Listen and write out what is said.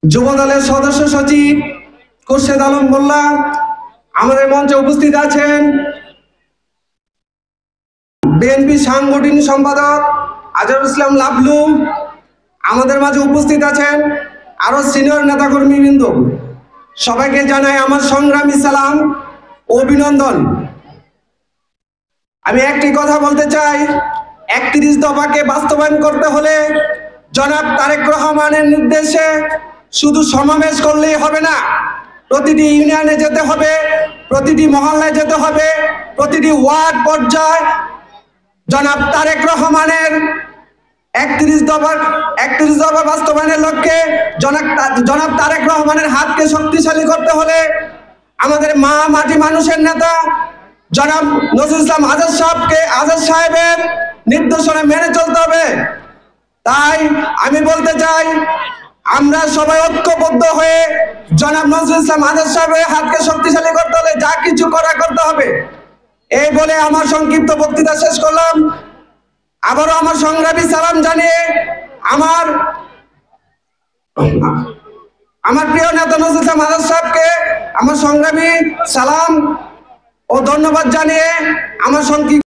যুবদলের সদস্য সচিব খুরশেদ আলম মোল্লা আমাদের মঞ্চে উপস্থিত আছেন। বিএনপি সাংগঠনিক সম্পাদক আজহারুল ইসলাম লাবলু আমাদের মাঝে উপস্থিত আছেন। আরো সিনিয়র নেতাকর্মীবৃন্দ, সবাইকে জানাই আমার সংগ্রামী সালাম ও অভিনন্দন। আমি একটি কথা বলতে চাই, ৩১ দফাকে বাস্তবায়ন করতে হলে জনাব তারেক রহমানের নির্দেশে শুধু সমাবেশ করলেই হবে না, প্রতিটি ইউনিয়নে যেতে হবে, প্রতিটি মহল্লায় যেতে হবে, প্রতিটি ওয়ার্ড পর্যায়ে জনাব তারেক রহমানের ৩১ দফা বাস্তবায়নের লক্ষ্যে জনাব তারেক রহমানের হাতকে শক্তিশালী করতে হলে আমাদের মাটি মানুষের নেতা জনাব নজরুল ইসলাম আজাদ সাহেবের নির্দেশনা মেনে চলতে হবে। তাই আমি বলতে চাই, আমরা সবাই ঐক্যবদ্ধ হয়ে জনাব নজরুল ইসলাম আজাদ সাহেবের হাতকে শক্তিশালী করতে হলে যা কিছু করতে হবে। এই বলে আমার সংক্ষিপ্ত বক্তৃতা শেষ করলাম। আবারও আমার সংগ্রামী সালাম জানিয়ে আমার প্রিয় নেতা নজরুল ইসলাম আজাদ সাহেবকে আমার সংগ্রামী সালাম ও ধন্যবাদ জানিয়ে আমার সংক্ষিপ্ত